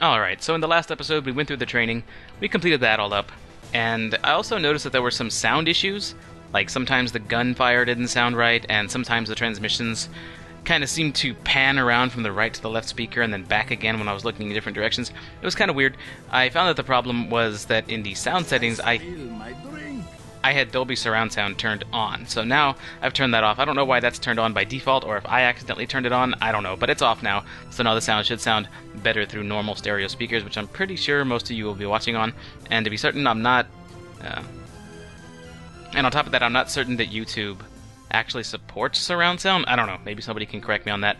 Alright, so in the last episode we went through the training, we completed that all up, and I also noticed that there were some sound issues, like sometimes the gunfire didn't sound right, and sometimes the transmissions kind of seemed to pan around from the right to the left speaker and then back again when I was looking in different directions. It was kind of weird. I found that the problem was that in the sound settings I had Dolby Surround Sound turned on, so now I've turned that off. I don't know why that's turned on by default, or if I accidentally turned it on, I don't know, but it's off now, so now the sound should sound better through normal stereo speakers, which I'm pretty sure most of you will be watching on, and to be certain, I'm not... and on top of that, I'm not certain that YouTube actually supports surround sound. I don't know, maybe somebody can correct me on that.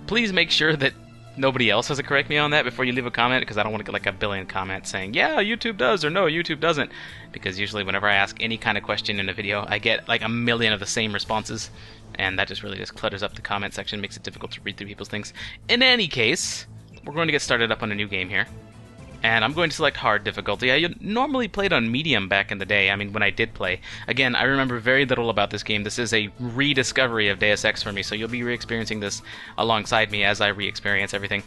Please make sure that nobody else has to correct me on that before you leave a comment, because I don't want to get like a billion comments saying, yeah, YouTube does, or no, YouTube doesn't. Because usually whenever I ask any kind of question in a video, I get like a million of the same responses, and that just really just clutters up the comment section, makes it difficult to read through people's things. In any case, we're going to get started up on a new game here. And I'm going to select hard difficulty. I normally played on medium back in the day, I mean when I did play. Again, I remember very little about this game. This is a rediscovery of Deus Ex for me, so you'll be re-experiencing this alongside me as I re-experience everything.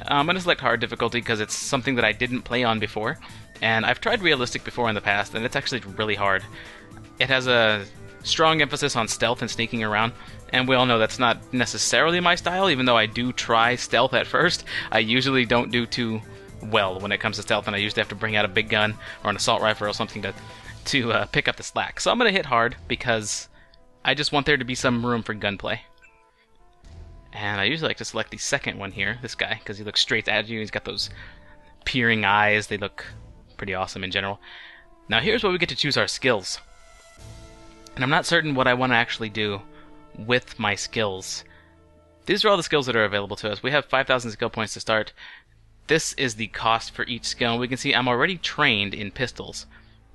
I'm going to select hard difficulty because it's something that I didn't play on before, and I've tried realistic before in the past, and it's actually really hard. It has a strong emphasis on stealth and sneaking around, and we all know that's not necessarily my style, even though I do try stealth at first. I usually don't do too well when it comes to stealth, and I usually have to bring out a big gun or an assault rifle or something to pick up the slack. So I'm going to hit hard because I just want there to be some room for gunplay. And I usually like to select the second one here, this guy, because he looks straight at you. He's got those peering eyes. They look pretty awesome in general. Now here's where we get to choose our skills. And I'm not certain what I want to actually do with my skills. These are all the skills that are available to us. We have 5,000 skill points to start. This is the cost for each skill. We can see I'm already trained in pistols,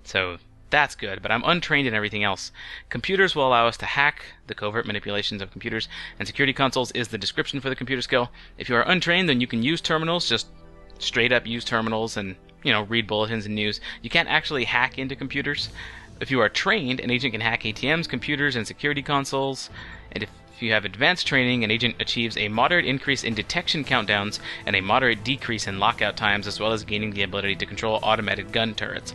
so that's good, but I'm untrained in everything else. Computers will allow us to hack the covert manipulations of computers, and security consoles is the description for the computer skill. If you are untrained, then you can use terminals, just straight up use terminals and, you know, read bulletins and news. You can't actually hack into computers. If you are trained, an agent can hack ATMs, computers, and security consoles, and if you have advanced training, an agent achieves a moderate increase in detection countdowns and a moderate decrease in lockout times, as well as gaining the ability to control automated gun turrets.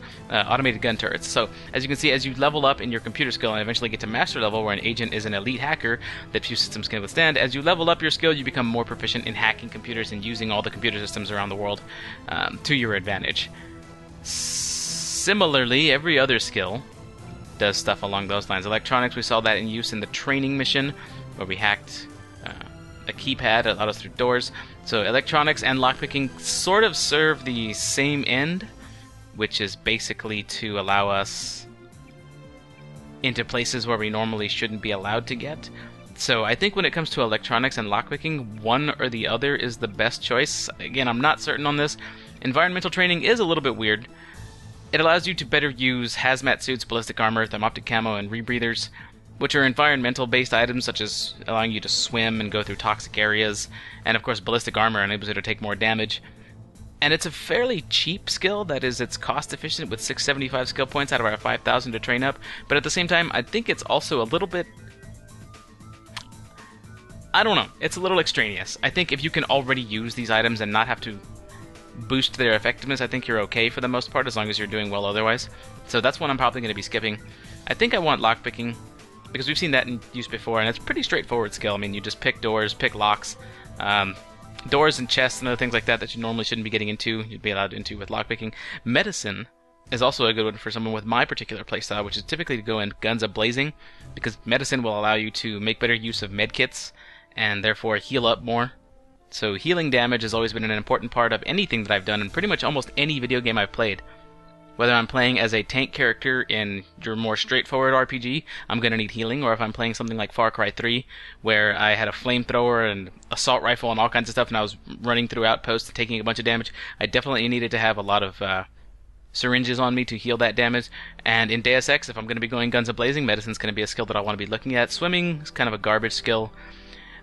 So, as you can see, as you level up in your computer skill and eventually get to master level, where an agent is an elite hacker that few systems can withstand, as you level up your skill, you become more proficient in hacking computers and using all the computer systems around the world to your advantage. Similarly, every other skill does stuff along those lines. Electronics, we saw that in use in the training mission, where we hacked a keypad that allowed us through doors. So electronics and lockpicking sort of serve the same end, which is basically to allow us into places where we normally shouldn't be allowed to get. So I think when it comes to electronics and lockpicking, one or the other is the best choice. Again, I'm not certain on this. Environmental training is a little bit weird. It allows you to better use hazmat suits, ballistic armor, thermoptic camo, and rebreathers, which are environmental-based items such as allowing you to swim and go through toxic areas, and of course ballistic armor enables you to take more damage. And it's a fairly cheap skill, that is, it's cost-efficient with 675 skill points out of our 5,000 to train up, but at the same time, I think it's also a little bit... I don't know, it's a little extraneous. I think if you can already use these items and not have to boost their effectiveness, I think you're okay for the most part, as long as you're doing well otherwise. So that's one I'm probably going to be skipping. I think I want lockpicking, because we've seen that in use before, and it's a pretty straightforward skill. I mean, you just pick doors, pick locks, doors and chests and other things like that that you normally shouldn't be getting into, you'd be allowed into with lockpicking. Medicine is also a good one for someone with my particular playstyle, which is typically to go in guns a-blazing, because medicine will allow you to make better use of medkits, and therefore heal up more. So healing damage has always been an important part of anything that I've done in pretty much almost any video game I've played. Whether I'm playing as a tank character in your more straightforward RPG, I'm going to need healing, or if I'm playing something like Far Cry 3, where I had a flamethrower and assault rifle and all kinds of stuff, and I was running through outposts and taking a bunch of damage, I definitely needed to have a lot of syringes on me to heal that damage. And in Deus Ex, if I'm going to be going guns a-blazing, medicine's going to be a skill that I want to be looking at. Swimming is kind of a garbage skill.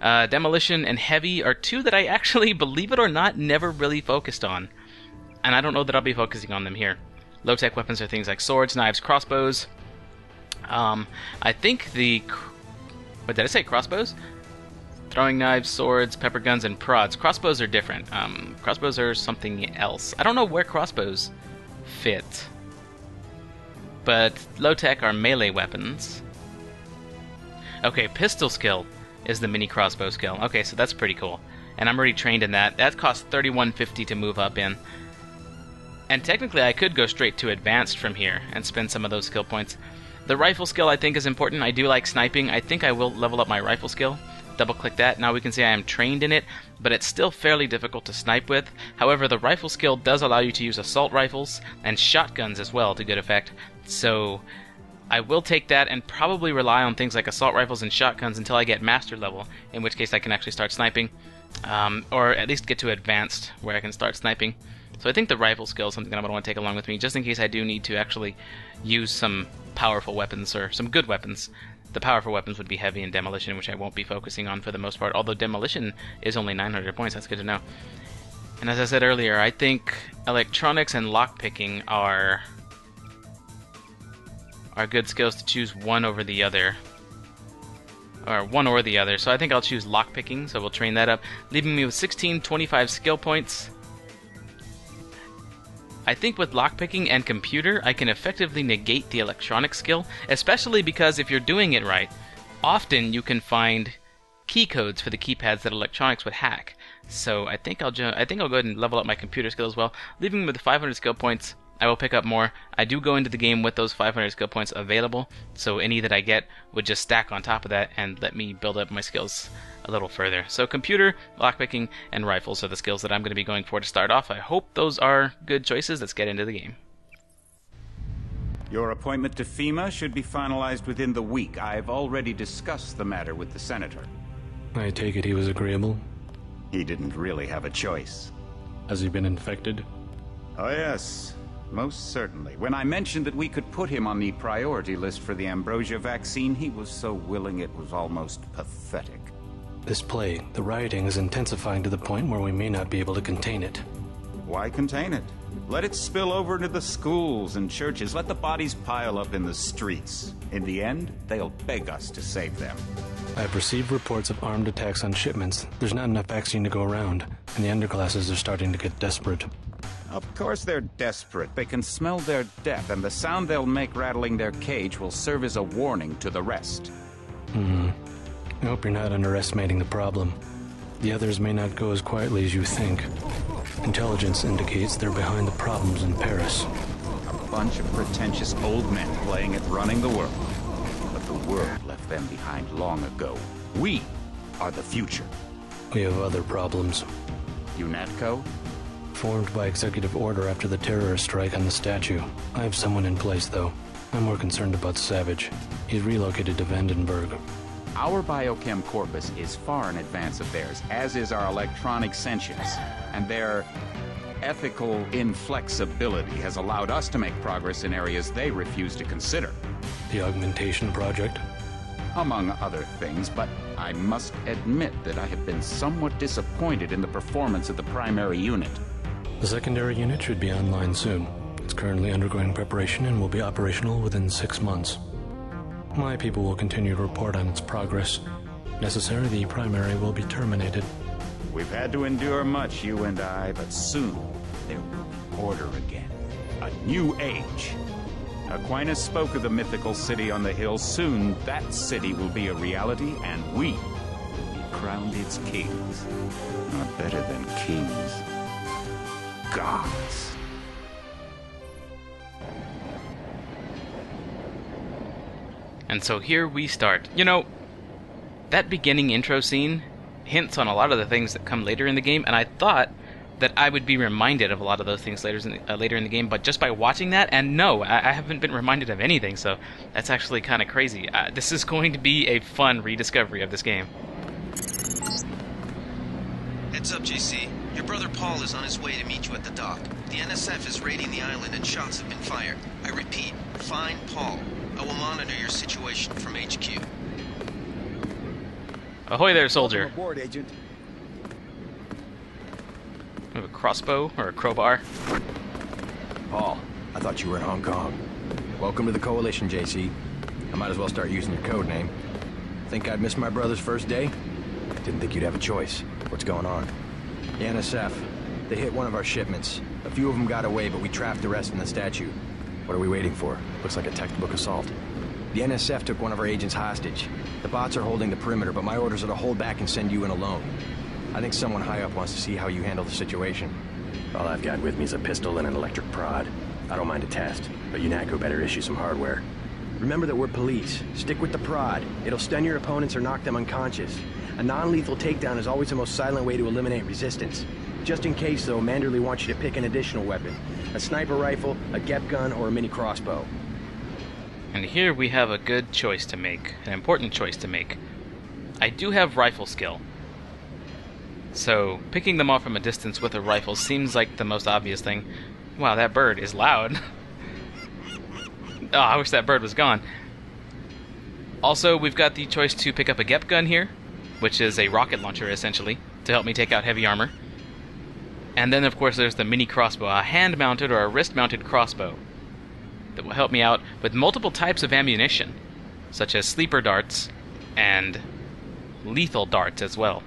Demolition and heavy are two that I actually, believe it or not, never really focused on. And I don't know that I'll be focusing on them here. Low-tech weapons are things like swords, knives, crossbows. I think the... What did I say? Crossbows? Throwing knives, swords, pepper guns, and prods. Crossbows are different. Crossbows are something else. I don't know where crossbows fit. But low-tech are melee weapons. Okay, pistol skill is the mini crossbow skill. Okay, so that's pretty cool. And I'm already trained in that. That costs $31.50 to move up in. And technically I could go straight to advanced from here and spend some of those skill points. The rifle skill I think is important. I do like sniping. I think I will level up my rifle skill. Double click that. Now we can see I am trained in it, but it's still fairly difficult to snipe with. However, the rifle skill does allow you to use assault rifles and shotguns as well to good effect. So I will take that and probably rely on things like assault rifles and shotguns until I get master level, in which case I can actually start sniping. Or at least get to advanced where I can start sniping. So I think the rifle skill is something that I'm going to want to take along with me, just in case I do need to actually use some powerful weapons, or some good weapons. The powerful weapons would be heavy and demolition, which I won't be focusing on for the most part, although demolition is only 900 points, that's good to know. And as I said earlier, I think electronics and lockpicking are good skills to choose one over the other. Or one or the other, so I think I'll choose lockpicking, so we'll train that up, leaving me with 1625 skill points. I think with lockpicking and computer, I can effectively negate the electronic skill, especially because if you're doing it right, often you can find key codes for the keypads that electronics would hack. So I think I'll go ahead and level up my computer skill as well, leaving me with 500 skill points. I will pick up more. I do go into the game with those 500 skill points available, so any that I get would just stack on top of that and let me build up my skills a little further. So computer, lockpicking, and rifles are the skills that I'm going to be going for to start off. I hope those are good choices. Let's get into the game. Your appointment to FEMA should be finalized within the week. I've already discussed the matter with the Senator. I take it he was agreeable? He didn't really have a choice. Has he been infected? Oh yes. Most certainly. When I mentioned that we could put him on the priority list for the ambrosia vaccine, he was so willing it was almost pathetic. This plague, the rioting is intensifying to the point where we may not be able to contain it. Why contain it? Let it spill over into the schools and churches. Let the bodies pile up in the streets. In the end, they'll beg us to save them. I have received reports of armed attacks on shipments. There's not enough vaccine to go around, and the underclasses are starting to get desperate. Of course they're desperate. They can smell their death, and the sound they'll make rattling their cage will serve as a warning to the rest. I hope you're not underestimating the problem. The others may not go as quietly as you think. Intelligence indicates they're behind the problems in Paris. A bunch of pretentious old men playing at running the world. But the world left them behind long ago. We are the future. We have other problems. UNATCO? Formed by executive order after the terrorist strike on the statue. I have someone in place, though. I'm more concerned about Savage. He's relocated to Vandenberg. Our biochem corpus is far in advance of theirs, as is our electronic sentience. And their ethical inflexibility has allowed us to make progress in areas they refuse to consider. The augmentation project? Among other things, but I must admit that I have been somewhat disappointed in the performance of the primary unit. The secondary unit should be online soon. It's currently undergoing preparation and will be operational within 6 months. My people will continue to report on its progress. If necessary, the primary will be terminated. We've had to endure much, you and I, but soon there will be order again. A new age. Aquinas spoke of the mythical city on the hill. Soon that city will be a reality, and we will be crowned its kings. Not better than kings. Gods. And so here we start. You know, that beginning intro scene hints on a lot of the things that come later in the game, and I thought that I would be reminded of a lot of those things later in the game, but just by watching that, and no, I haven't been reminded of anything, so that's actually kind of crazy. This is going to be a fun rediscovery of this game. Heads up, JC. Your brother Paul is on his way to meet you at the dock. The NSF is raiding the island and shots have been fired. I repeat, find Paul. I will monitor your situation from HQ. Ahoy there, soldier. Welcome aboard, Agent. We have a crossbow or a crowbar. Paul, I thought you were in Hong Kong. Welcome to the Coalition, JC. I might as well start using your code name. Think I'd miss my brother's first day? Didn't think you'd have a choice. What's going on? The NSF. They hit one of our shipments. A few of them got away, but we trapped the rest in the statue. What are we waiting for? Looks like a textbook assault. The NSF took one of our agents hostage. The bots are holding the perimeter, but my orders are to hold back and send you in alone. I think someone high up wants to see how you handle the situation. All I've got with me is a pistol and an electric prod. I don't mind a test, but UNATCO better issue some hardware. Remember that we're police. Stick with the prod. It'll stun your opponents or knock them unconscious. A non-lethal takedown is always the most silent way to eliminate resistance. Just in case, though, Manderley wants you to pick an additional weapon. A sniper rifle, a GEP gun, or a mini crossbow. And here we have a good choice to make, an important choice to make. I do have rifle skill, so picking them off from a distance with a rifle seems like the most obvious thing. Wow, that bird is loud. Oh, I wish that bird was gone. Also, we've got the choice to pick up a GEP gun here, which is a rocket launcher, essentially, to help me take out heavy armor. And then, of course, there's the mini crossbow, a hand-mounted or a wrist-mounted crossbow that will help me out with multiple types of ammunition, such as sleeper darts and lethal darts as well.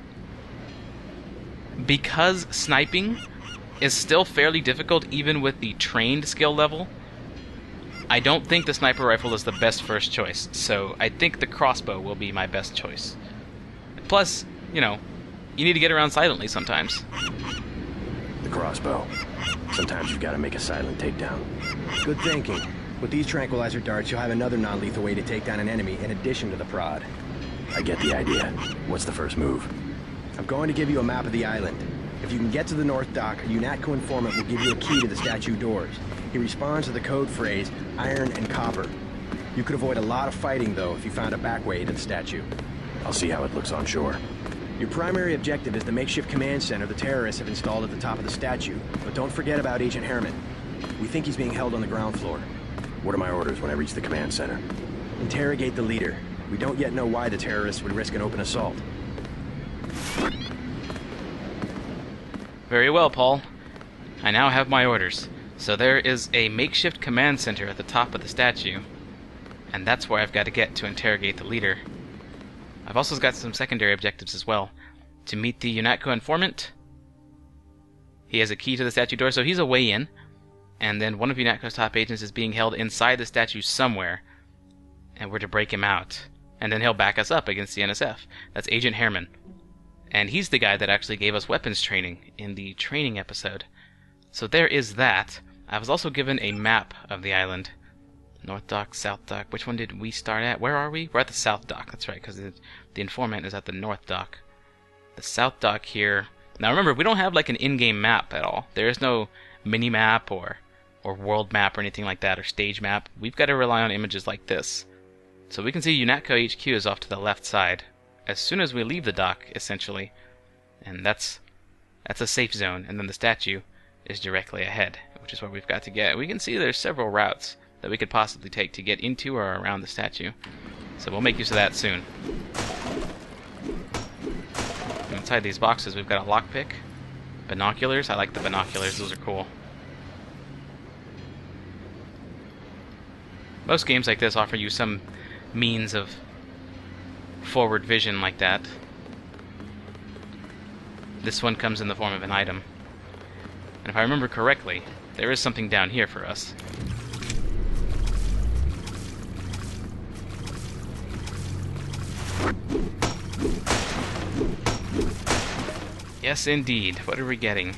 Because sniping is still fairly difficult even with the trained skill level, I don't think the sniper rifle is the best first choice, so I think the crossbow will be my best choice. Plus, you know, you need to get around silently sometimes. The crossbow. Sometimes you've got to make a silent takedown. Good thinking. With these tranquilizer darts, you'll have another non-lethal way to take down an enemy in addition to the prod. I get the idea. What's the first move? I'm going to give you a map of the island. If you can get to the North Dock, a UNATCO informant will give you a key to the statue doors. He responds to the code phrase, iron and copper. You could avoid a lot of fighting, though, if you found a back way to the statue. I'll see how it looks on shore. Your primary objective is the makeshift command center the terrorists have installed at the top of the statue. But don't forget about Agent Herman. We think he's being held on the ground floor. What are my orders when I reach the command center? Interrogate the leader. We don't yet know why the terrorists would risk an open assault. Very well, Paul. I now have my orders. So there is a makeshift command center at the top of the statue, and that's where I've got to get to interrogate the leader. I've also got some secondary objectives as well. To meet the UNATCO informant. He has a key to the statue door, so he's a way in. And then one of UNATCO's top agents is being held inside the statue somewhere, and we're to break him out. And then he'll back us up against the NSF. That's Agent Herman. And he's the guy that actually gave us weapons training in the training episode. So there is that. I was also given a map of the island. North Dock, South Dock. Which one did we start at? Where are we? We're at the South Dock. That's right, because the informant is at the North Dock. The South Dock here. Now remember, we don't have like an in-game map at all. There is no mini-map or world map or anything like that, or stage map. We've got to rely on images like this. So we can see UNATCO HQ is off to the left side as soon as we leave the dock, essentially. And that's a safe zone. And then the statue is directly ahead, which is where we've got to get. We can see there's several routes that we could possibly take to get into or around the statue. So we'll make use of that soon. Inside these boxes we've got a lockpick, binoculars. I like the binoculars, those are cool. Most games like this offer you some means of forward vision like that. This one comes in the form of an item. And if I remember correctly, there is something down here for us. Yes, indeed. What are we getting?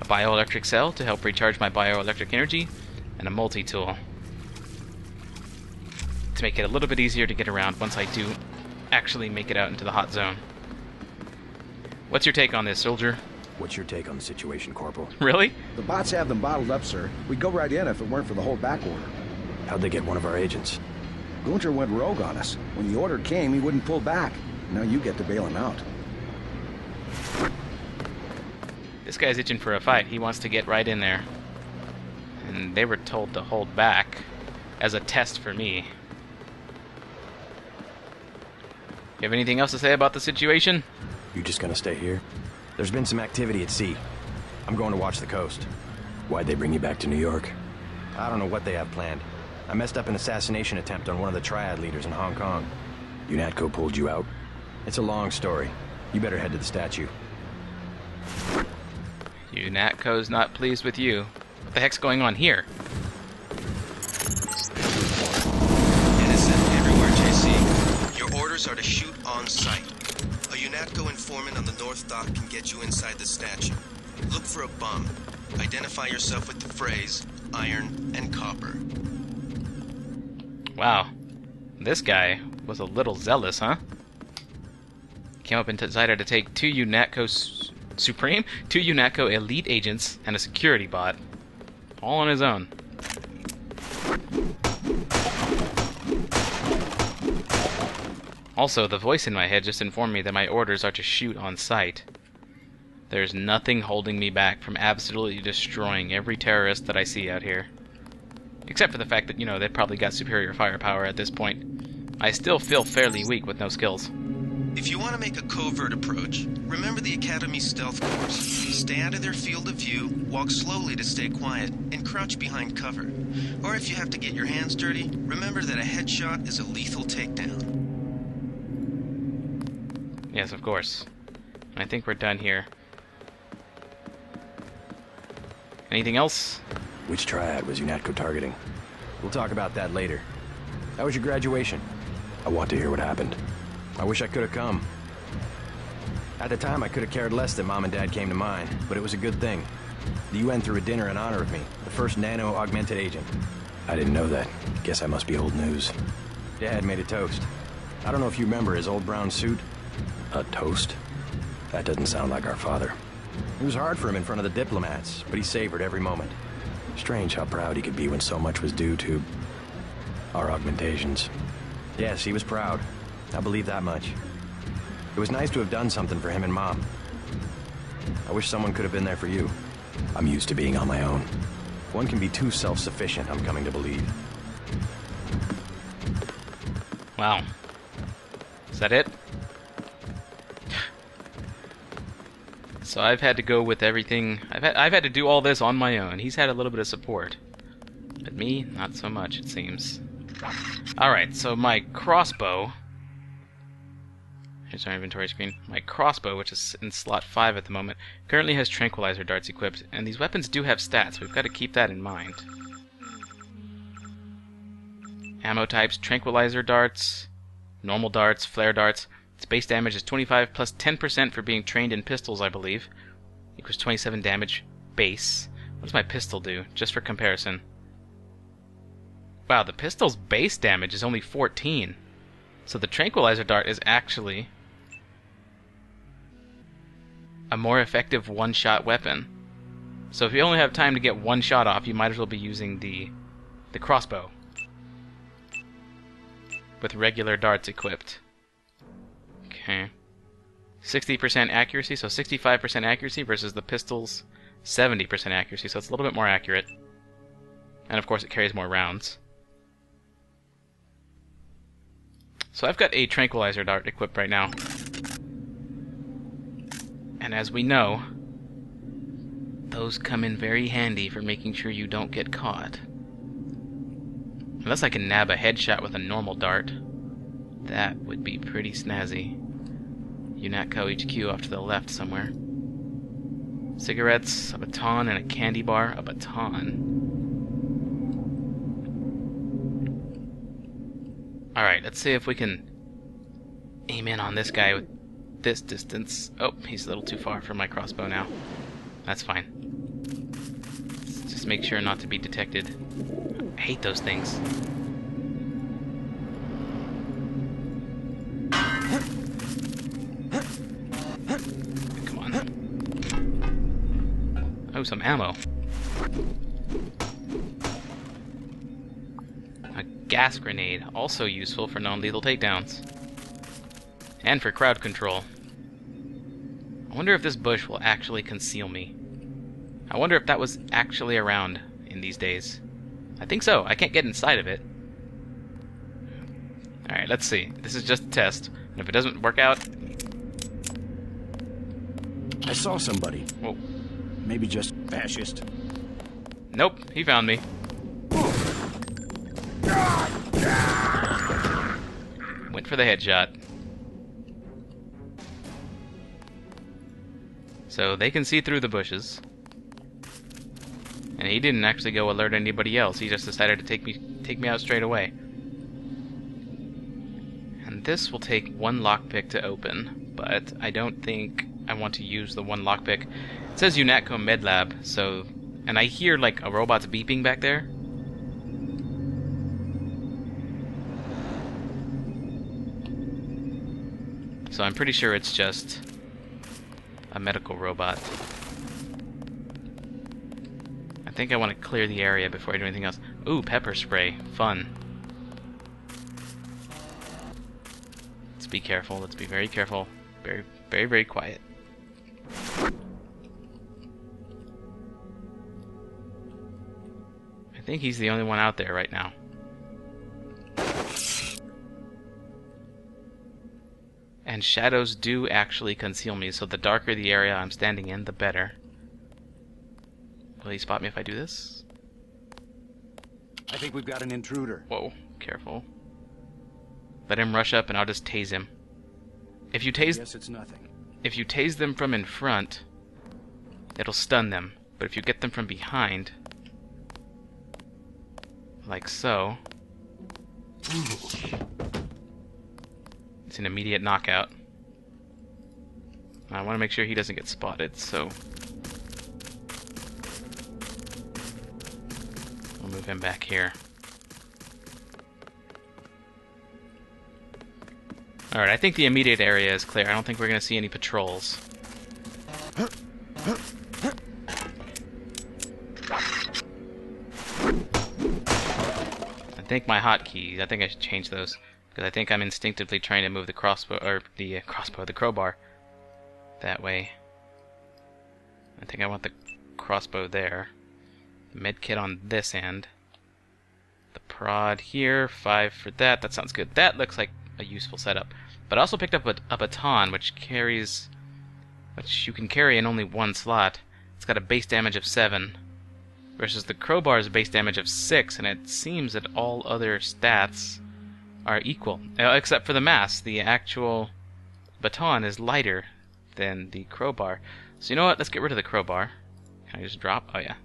A bioelectric cell to help recharge my bioelectric energy, and a multi-tool to make it a little bit easier to get around once I do actually make it out into the hot zone. What's your take on this, soldier? What's your take on the situation, Corporal? Really? The bots have them bottled up, sir. We'd go right in if it weren't for the whole back order. How'd they get one of our agents? Gunter went rogue on us. When the order came, he wouldn't pull back. Now you get to bail him out. This guy's itching for a fight. He wants to get right in there. And they were told to hold back as a test for me. You have anything else to say about the situation? You just gonna stay here? There's been some activity at sea. I'm going to watch the coast. Why'd they bring you back to New York? I don't know what they have planned. I messed up an assassination attempt on one of the Triad leaders in Hong Kong. UNATCO pulled you out? It's a long story. You better head to the statue. UNATCO's not pleased with you. What the heck's going on here? Innocent everywhere, JC. Your orders are to shoot on sight. A UNATCO informant on the North Dock can get you inside the statue. Look for a bum. Identify yourself with the phrase, iron and copper. Wow. This guy was a little zealous, huh? Came up and decided to take 2 UNATCO Supreme, 2 UNATCO elite agents, and a security bot. All on his own. Also, the voice in my head just informed me that my orders are to shoot on sight. There's nothing holding me back from absolutely destroying every terrorist that I see out here. Except for the fact that, you know, they've probably got superior firepower at this point. I still feel fairly weak with no skills. If you want to make a covert approach, remember the Academy's stealth course. Stay out of their field of view, walk slowly to stay quiet, and crouch behind cover. Or if you have to get your hands dirty, remember that a headshot is a lethal takedown. Yes, of course. I think we're done here. Anything else? Which triad was UNATCO targeting? We'll talk about that later. How was your graduation? I want to hear what happened. I wish I could have come. At the time, I could have cared less that Mom and Dad came to mine, but it was a good thing. The UN threw a dinner in honor of me, the first nano-augmented agent. I didn't know that. Guess I must be old news. Dad made a toast. I don't know if you remember his old brown suit. A toast? That doesn't sound like our father. It was hard for him in front of the diplomats, but he savored every moment. Strange how proud he could be when so much was due to our augmentations. Yes, he was proud. I believe that much. It was nice to have done something for him and Mom. I wish someone could have been there for you. I'm used to being on my own. One can be too self-sufficient, I'm coming to believe. Wow. Is that it? So I've had to go with everything. I've had to do all this on my own. He's had a little bit of support. But me, not so much, it seems. Alright, so my crossbow... Here's our inventory screen. My crossbow, which is in slot 5 at the moment, currently has tranquilizer darts equipped, and these weapons do have stats. We've got to keep that in mind. Ammo types, tranquilizer darts, normal darts, flare darts. Its base damage is 25 plus 10% for being trained in pistols, I believe. Equals 27 damage base. What does my pistol do, just for comparison? Wow, the pistol's base damage is only 14. So the tranquilizer dart is actually a more effective one-shot weapon. So if you only have time to get one shot off, you might as well be using the crossbow with regular darts equipped. Okay. 60% accuracy, so 65% accuracy versus the pistol's 70% accuracy, so it's a little bit more accurate. And of course it carries more rounds. So I've got a tranquilizer dart equipped right now. And as we know, those come in very handy for making sure you don't get caught. Unless I can nab a headshot with a normal dart, that would be pretty snazzy. UNATCO HQ off to the left somewhere. Cigarettes, a baton, and a candy bar. A baton. Alright, let's see if we can aim in on this guy with this distance. Oh, he's a little too far for my crossbow now. That's fine. Let's just make sure not to be detected. I hate those things. Come on. Oh, some ammo. A gas grenade, also useful for non-lethal takedowns. And for crowd control. I wonder if this bush will actually conceal me. I wonder if that was actually around in these days. I think so. I can't get inside of it. Alright, let's see. This is just a test. And if it doesn't work out... I saw somebody. Whoa. Maybe just fascist. Nope, he found me. Went for the headshot. So they can see through the bushes. And he didn't actually go alert anybody else. He just decided to take me out straight away. And this will take one lockpick to open, but I don't think I want to use the one lockpick. It says UNATCO Medlab, so... And I hear, like, a robot's beeping back there. So I'm pretty sure it's just a medical robot. I think I want to clear the area before I do anything else. Ooh, pepper spray. Fun. Let's be careful. Let's be very careful. Very, very, very quiet. I think he's the only one out there right now. And shadows do actually conceal me, so the darker the area I'm standing in, the better. Will he spot me if I do this? I think we've got an intruder. Whoa, careful. Let him rush up and I'll just tase him. If you tase... Yes, it's nothing. If you tase them from in front, it'll stun them. But if you get them from behind, like so, it's an immediate knockout. I want to make sure he doesn't get spotted, so we'll move him back here. Alright, I think the immediate area is clear. I don't think we're going to see any patrols. I think my hotkeys, I think I should change those. Because I think I'm instinctively trying to move the crossbow, or the crowbar that way. I think I want the crossbow there. The medkit on this end. The prod here, 5 for that. That sounds good. That looks like a useful setup. But I also picked up a baton, which you can carry in only one slot. It's got a base damage of 7, versus the crowbar's base damage of 6, and it seems that all other stats are equal, except for the mass. The actual baton is lighter than the crowbar. So you know what? Let's get rid of the crowbar. Can I just drop? Oh yeah.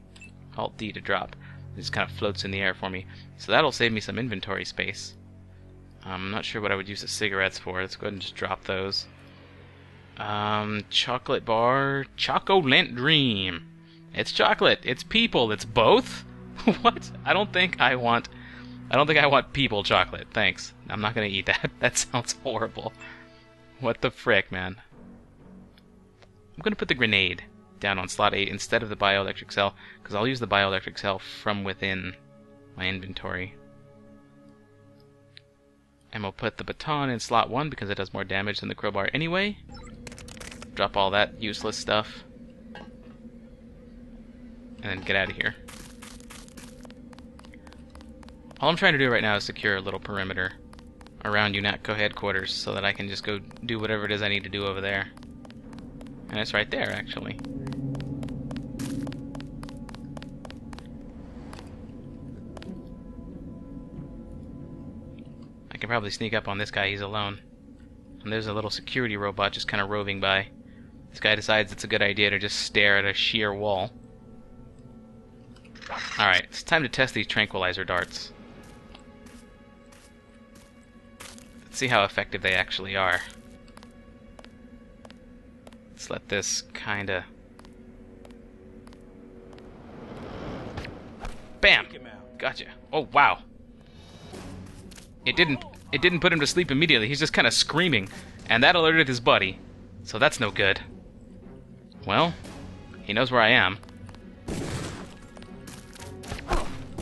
Alt D to drop. It just kind of floats in the air for me. So that'll save me some inventory space. I'm not sure what I would use the cigarettes for. Let's go ahead and just drop those. Chocolate bar. Chocolate Dream. It's chocolate. It's people. It's both? What? I don't think I want people chocolate. Thanks. I'm not gonna eat that. That sounds horrible. What the frick, man? I'm gonna put the grenade down on slot 8 instead of the bioelectric cell, because I'll use the bioelectric cell from within my inventory. And we'll put the baton in slot 1 because it does more damage than the crowbar anyway. Drop all that useless stuff. And then get out of here. All I'm trying to do right now is secure a little perimeter around UNATCO headquarters so that I can just go do whatever it is I need to do over there. And it's right there, actually. I can probably sneak up on this guy, he's alone. And there's a little security robot just kind of roving by. This guy decides it's a good idea to just stare at a sheer wall. Alright, it's time to test these tranquilizer darts. Let's see how effective they actually are. Let's let this kinda... Bam! Gotcha. Oh, wow. It didn't put him to sleep immediately. He's just kind of screaming. And that alerted his buddy. So that's no good. Well, he knows where I am.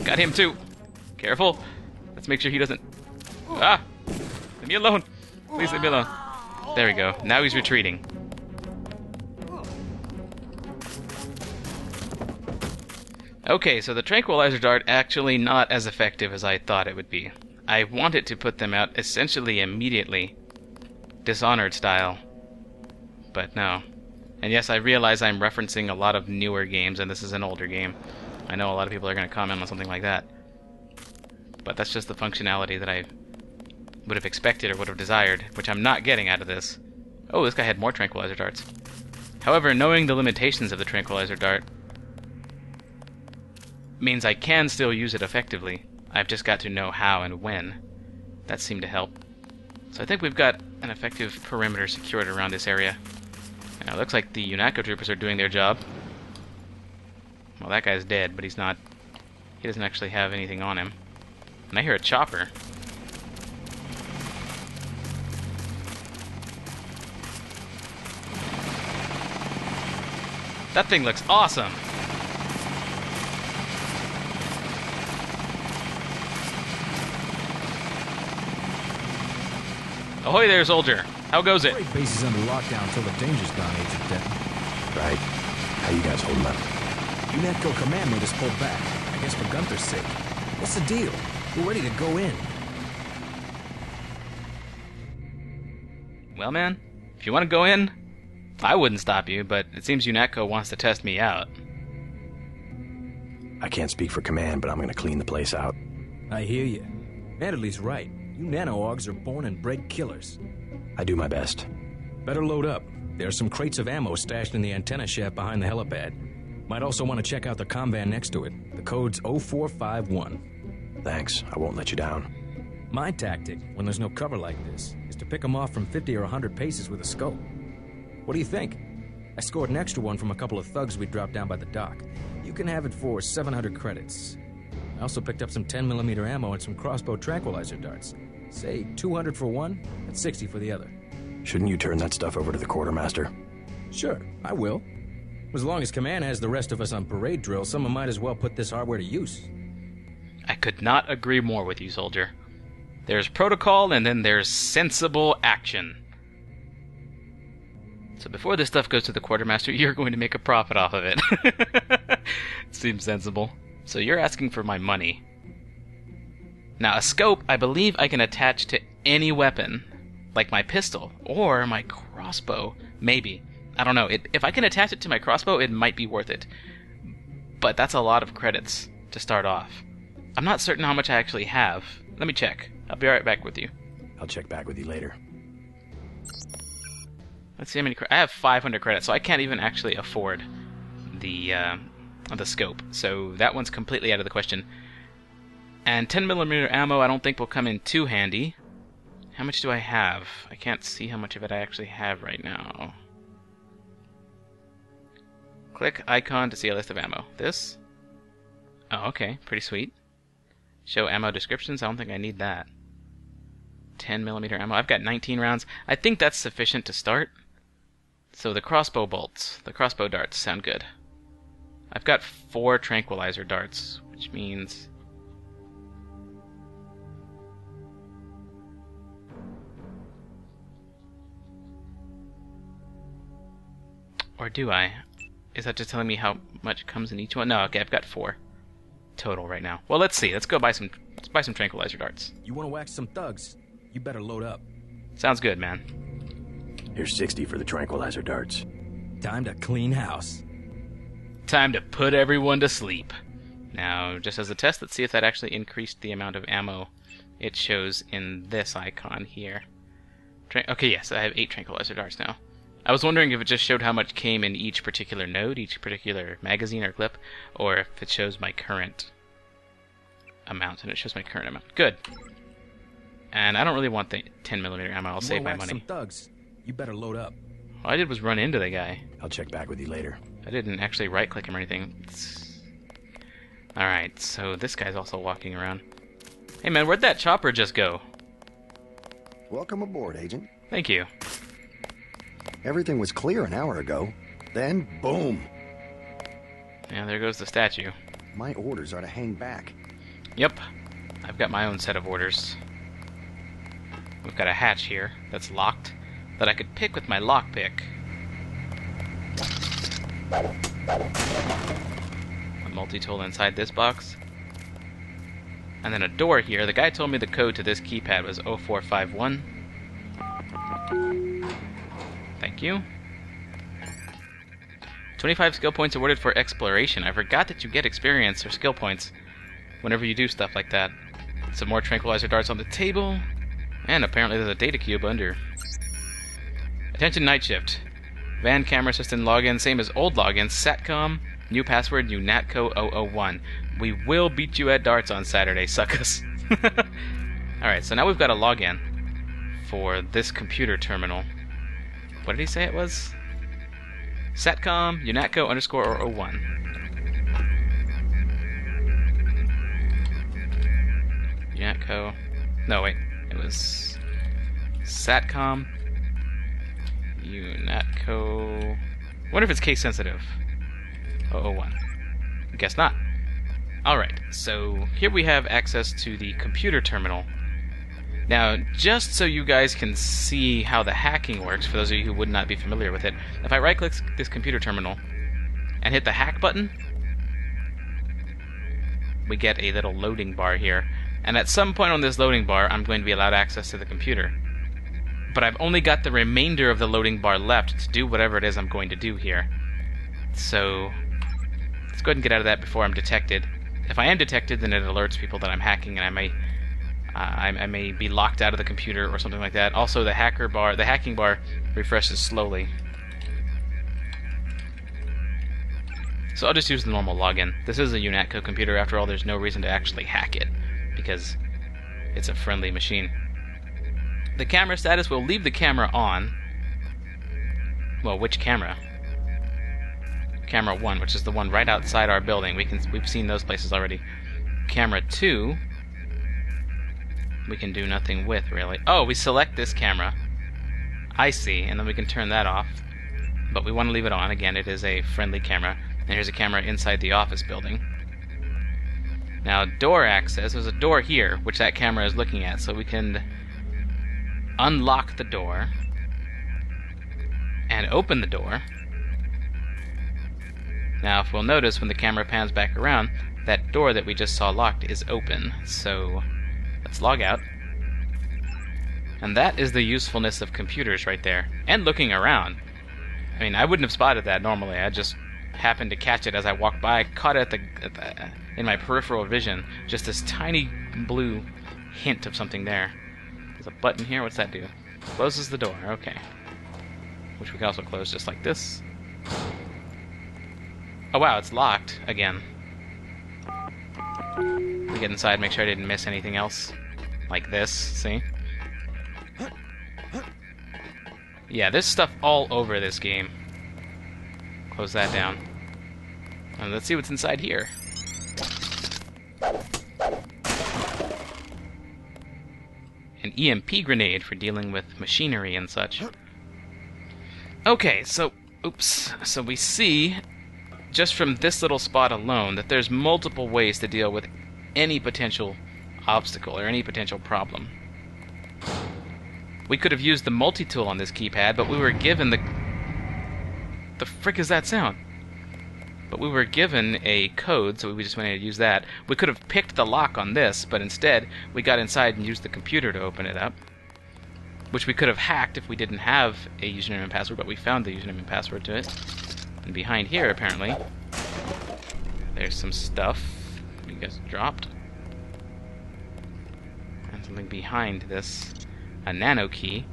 Got him too. Careful. Let's make sure he doesn't... Ah! Leave me alone. Please leave me alone. There we go. Now he's retreating. Okay, so the tranquilizer dart actually not as effective as I thought it would be. I wanted to put them out essentially immediately. Dishonored style. But no. And yes, I realize I'm referencing a lot of newer games, and this is an older game. I know a lot of people are going to comment on something like that. But that's just the functionality that I would have expected or would have desired, which I'm not getting out of this. Oh, this guy had more tranquilizer darts. However, knowing the limitations of the tranquilizer dart means I can still use it effectively. I've just got to know how and when. That seemed to help. So I think we've got an effective perimeter secured around this area. Now it looks like the UNATCO troopers are doing their job. Well, that guy's dead, but he's not... He doesn't actually have anything on him. And I hear a chopper. That thing looks awesome! Ahoy there, soldier! How goes it? Great base is under lockdown until the danger's gone, Agent Denton. Right. How you guys holding up? UNATCO command made us pull back. I guess for Gunther's sake. What's the deal? We're ready to go in. Well, man, if you want to go in, I wouldn't stop you, but it seems UNATCO wants to test me out. I can't speak for command, but I'm gonna clean the place out. I hear you. Manderley's right. You nano-augs are born and bred killers. I do my best. Better load up. There are some crates of ammo stashed in the antenna shaft behind the helipad. Might also want to check out the comm van next to it. The code's 0451. Thanks. I won't let you down. My tactic, when there's no cover like this, is to pick them off from 50 or 100 paces with a scope. What do you think? I scored an extra one from a couple of thugs we dropped down by the dock. You can have it for 700 credits. I also picked up some 10mm ammo and some crossbow tranquilizer darts. Say 200 for one and 60 for the other. Shouldn't you turn that stuff over to the quartermaster? Sure, I will. As long as command has the rest of us on parade drill, someone might as well put this hardware to use. I could not agree more with you, soldier. There's protocol, and then there's sensible action. So before this stuff goes to the quartermaster, you're going to make a profit off of it. Seems sensible. So you're asking for my money. Now, a scope, I believe I can attach to any weapon, like my pistol, or my crossbow, maybe. I don't know. If I can attach it to my crossbow, it might be worth it. But that's a lot of credits to start off. I'm not certain how much I actually have. Let me check. I'll be right back with you. I'll check back with you later. Let's see how many I have 500 credits, so I can't even actually afford the scope. So that one's completely out of the question. And 10mm ammo I don't think will come in too handy. How much do I have? I can't see how much of it I actually have right now. Click icon to see a list of ammo. This? Oh, okay. Pretty sweet. Show ammo descriptions. I don't think I need that. 10mm ammo. I've got 19 rounds. I think that's sufficient to start. So the crossbow bolts, the crossbow darts sound good. I've got 4 tranquilizer darts, which means... Or do I? Is that just telling me how much comes in each one? No, okay, I've got 4 total right now. Well, let's see. Let's buy some tranquilizer darts. You want to wax some thugs? You better load up. Sounds good, man. Here's 60 for the tranquilizer darts. Time to clean house. Time to put everyone to sleep. Now, just as a test, let's see if that actually increased the amount of ammo it shows in this icon here. Okay, yes, I have 8 tranquilizer darts now. I was wondering if it just showed how much came in each particular node, each particular magazine or clip, or if it shows my current amount, and it shows my current amount. Good. And I don't really want the 10mm ammo, I'll save my money. Some thugs. You better load up. All I did was run into the guy. I'll check back with you later. I didn't actually right-click him or anything. Alright, so this guy's also walking around. Hey man, where'd that chopper just go? Welcome aboard, Agent. Thank you. Everything was clear an hour ago. Then, boom! Yeah, there goes the statue. My orders are to hang back. Yep. I've got my own set of orders. We've got a hatch here that's locked that I could pick with my lockpick. A multi-tool inside this box. And then a door here. The guy told me the code to this keypad was 0451. Thank you. 25 skill points awarded for exploration. I forgot that you get experience or skill points whenever you do stuff like that. Some more tranquilizer darts on the table. And apparently there's a data cube under. Attention night shift. Van camera system login, same as old login. Satcom, new password, UNATCO001. We will beat you at darts on Saturday, suckers. Alright, so now we've got a login for this computer terminal. What did he say it was? Satcom, UNATCO_001. UNATCO. No, wait. It was Satcom, UNATCO. I wonder if it's case sensitive. 001. Guess not. Alright, so here we have access to the computer terminal. Now, just so you guys can see how the hacking works, for those of you who would not be familiar with it, if I right-click this computer terminal and hit the hack button, we get a little loading bar here. And at some point on this loading bar, I'm going to be allowed access to the computer. But I've only got the remainder of the loading bar left to do whatever it is I'm going to do here. So, let's go ahead and get out of that before I'm detected. If I am detected, then it alerts people that I'm hacking, and I may be locked out of the computer or something like that. Also, the hacking bar refreshes slowly. So I'll just use the normal login. This is a UNATCO computer, after all. There's no reason to actually hack it, because it's a friendly machine. The camera status, we'll leave the camera on. Well, which camera? Camera 1, which is the one right outside our building. We've seen those places already. Camera 2, we can do nothing with, really. Oh, we select this camera. I see, and then we can turn that off. But we want to leave it on. Again, it is a friendly camera. And here's a camera inside the office building. Now, door access, there's a door here, which that camera is looking at, so we can unlock the door and open the door. Now, if we'll notice, when the camera pans back around, that door that we just saw locked is open. So, let's log out. And that is the usefulness of computers right there. And looking around. I mean, I wouldn't have spotted that normally. I just happened to catch it as I walked by, caught it in my peripheral vision, just this tiny blue hint of something there. There's a button here. What's that do? Closes the door. Okay. Which we can also close just like this. Oh wow, it's locked again. Let me get inside, make sure I didn't miss anything else. Like this, see? Yeah, there's stuff all over this game. Close that down. And let's see what's inside here. An EMP grenade for dealing with machinery and such. Okay, so, oops. So we see, just from this little spot alone, that there's multiple ways to deal with any potential obstacle or any potential problem. We could have used the multi-tool on this keypad, but we were given the frick is that sound? But we were given a code, so we just went ahead and used that. We could have picked the lock on this, but instead we got inside and used the computer to open it up. Which we could have hacked if we didn't have a username and password, but we found the username and password to it. And behind here, apparently, there's some stuff you guys dropped. And something behind this. A nano key.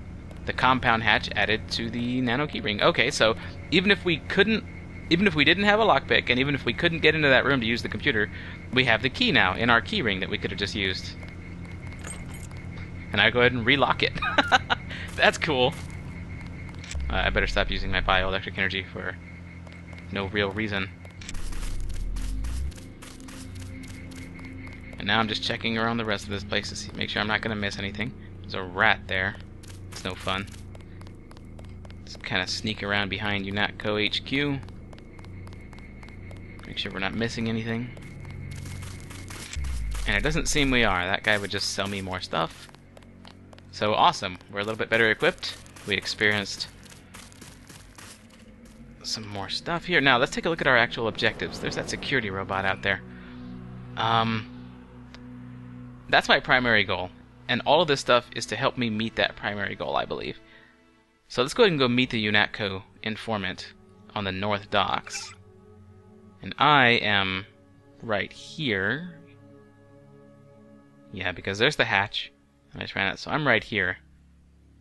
The compound hatch added to the nano key ring. Okay, so even if we didn't have a lockpick, and even if we couldn't get into that room to use the computer, we have the key now in our key ring that we could have just used. And I go ahead and relock it. That's cool. I better stop using my bioelectric energy for no real reason. And now I'm just checking around the rest of this place to make sure I'm not going to miss anything. There's a rat there. It's no fun. Just kind of sneak around behind UNATCO HQ. Make sure we're not missing anything. And it doesn't seem we are. That guy would just sell me more stuff. So awesome. We're a little bit better equipped. We experienced some more stuff here. Now let's take a look at our actual objectives. There's that security robot out there. That's my primary goal. And all of this stuff is to help me meet that primary goal, I believe. So let's go ahead and go meet the UNATCO informant on the North Docks. And I am right here. Yeah, because there's the hatch. I just ran out, so I'm right here.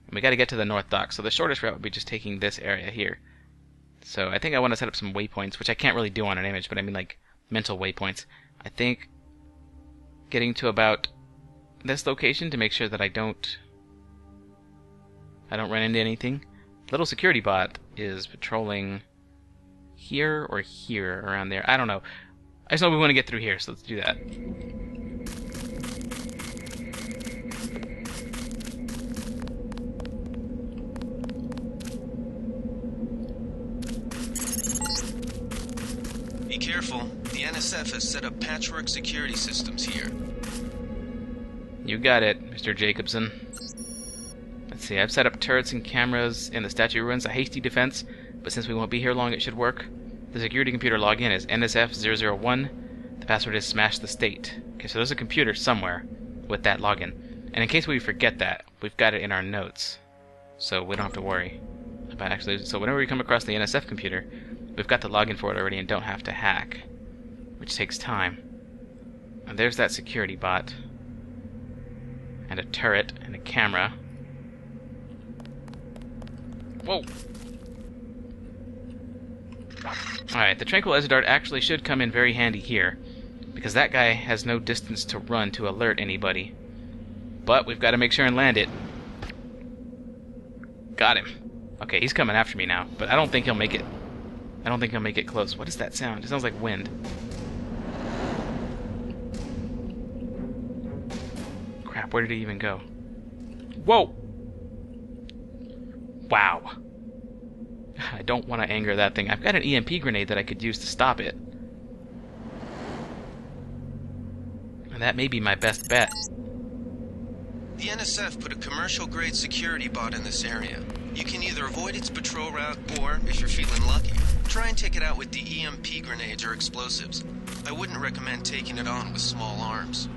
And we gotta get to the North Docks. So the shortest route would be just taking this area here. So I think I want to set up some waypoints, which I can't really do on an image, but I mean like mental waypoints. I think getting to about this location to make sure that I don't run into anything. The little security bot is patrolling here or here, around there. I don't know. I just know we want to get through here, so let's do that. Be careful. The NSF has set up patchwork security systems here. You got it, Mr. Jacobson. Let's see, I've set up turrets and cameras in the statue ruins, a hasty defense, but since we won't be here long, it should work. The security computer login is NSF001. The password is smash the state. Okay, so there's a computer somewhere with that login. And in case we forget that, we've got it in our notes. So we don't have to worry about actually... So whenever we come across the NSF computer, we've got the login for it already and don't have to hack, which takes time. And there's that security bot. And a turret and a camera. Whoa! Alright, the tranquilizer dart actually should come in very handy here, because that guy has no distance to run to alert anybody. But we've got to make sure and land it. Got him. Okay, he's coming after me now, but I don't think he'll make it. I don't think he'll make it close. What is that sound? It sounds like wind. Crap, where did he even go? Whoa! Wow. I don't want to anger that thing. I've got an EMP grenade that I could use to stop it. And that may be my best bet. The NSF put a commercial-grade security bot in this area. You can either avoid its patrol route, or, if you're feeling lucky, try and take it out with the EMP grenades or explosives. I wouldn't recommend taking it on with small arms.